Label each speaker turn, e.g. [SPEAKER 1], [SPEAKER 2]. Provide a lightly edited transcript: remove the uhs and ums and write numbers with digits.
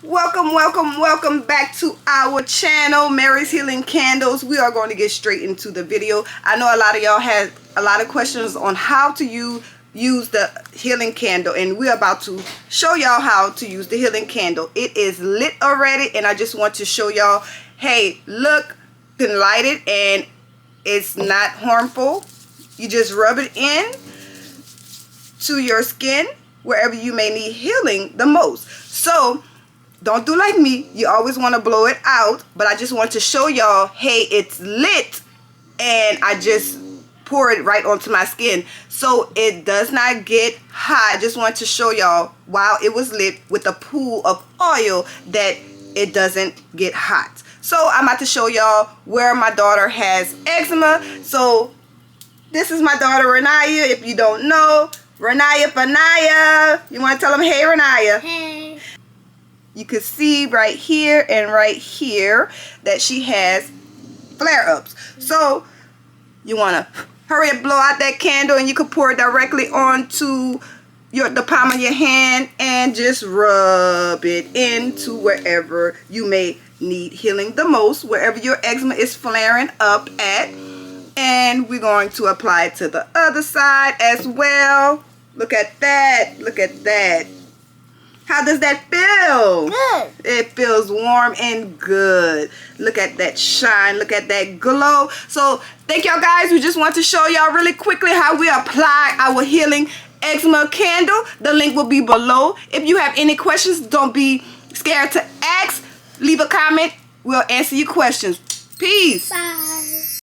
[SPEAKER 1] Welcome back to our channel, Mary's Healing Candles. We are going to get straight into the video. I know a lot of y'all had a lot of questions on how to use the healing candle, and we're about to show y'all how to use the healing candle. It is lit already, and I just want to show y'all, hey, look, you can light it and it's not harmful. You just rub it in to your skin wherever you may need healing the most. So don't do like me. You always want to blow it out, but I just want to show y'all, hey, it's lit, and I just pour it right onto my skin so it does not get hot. I just want to show y'all while it was lit with a pool of oil that it doesn't get hot. So I'm about to show y'all where my daughter has eczema. So this is my daughter Renaya. If you don't know, Renaya, you want to tell them, hey Renaya?
[SPEAKER 2] Hey.
[SPEAKER 1] You can see right here and right here that she has flare-ups. So you want to hurry up, blow out that candle, and you can pour it directly onto the palm of your hand and just rub it into wherever you may need healing the most, wherever your eczema is flaring up at. And we're going to apply it to the other side as well. Look at that. Look at that. How does that feel?
[SPEAKER 2] Good.
[SPEAKER 1] It feels warm and good. Look at that shine. Look at that glow. So thank y'all guys. We just want to show y'all really quickly how we apply our healing eczema candle. The link will be below. If you have any questions, don't be scared to ask. Leave a comment. We'll answer your questions. Peace.
[SPEAKER 2] Bye.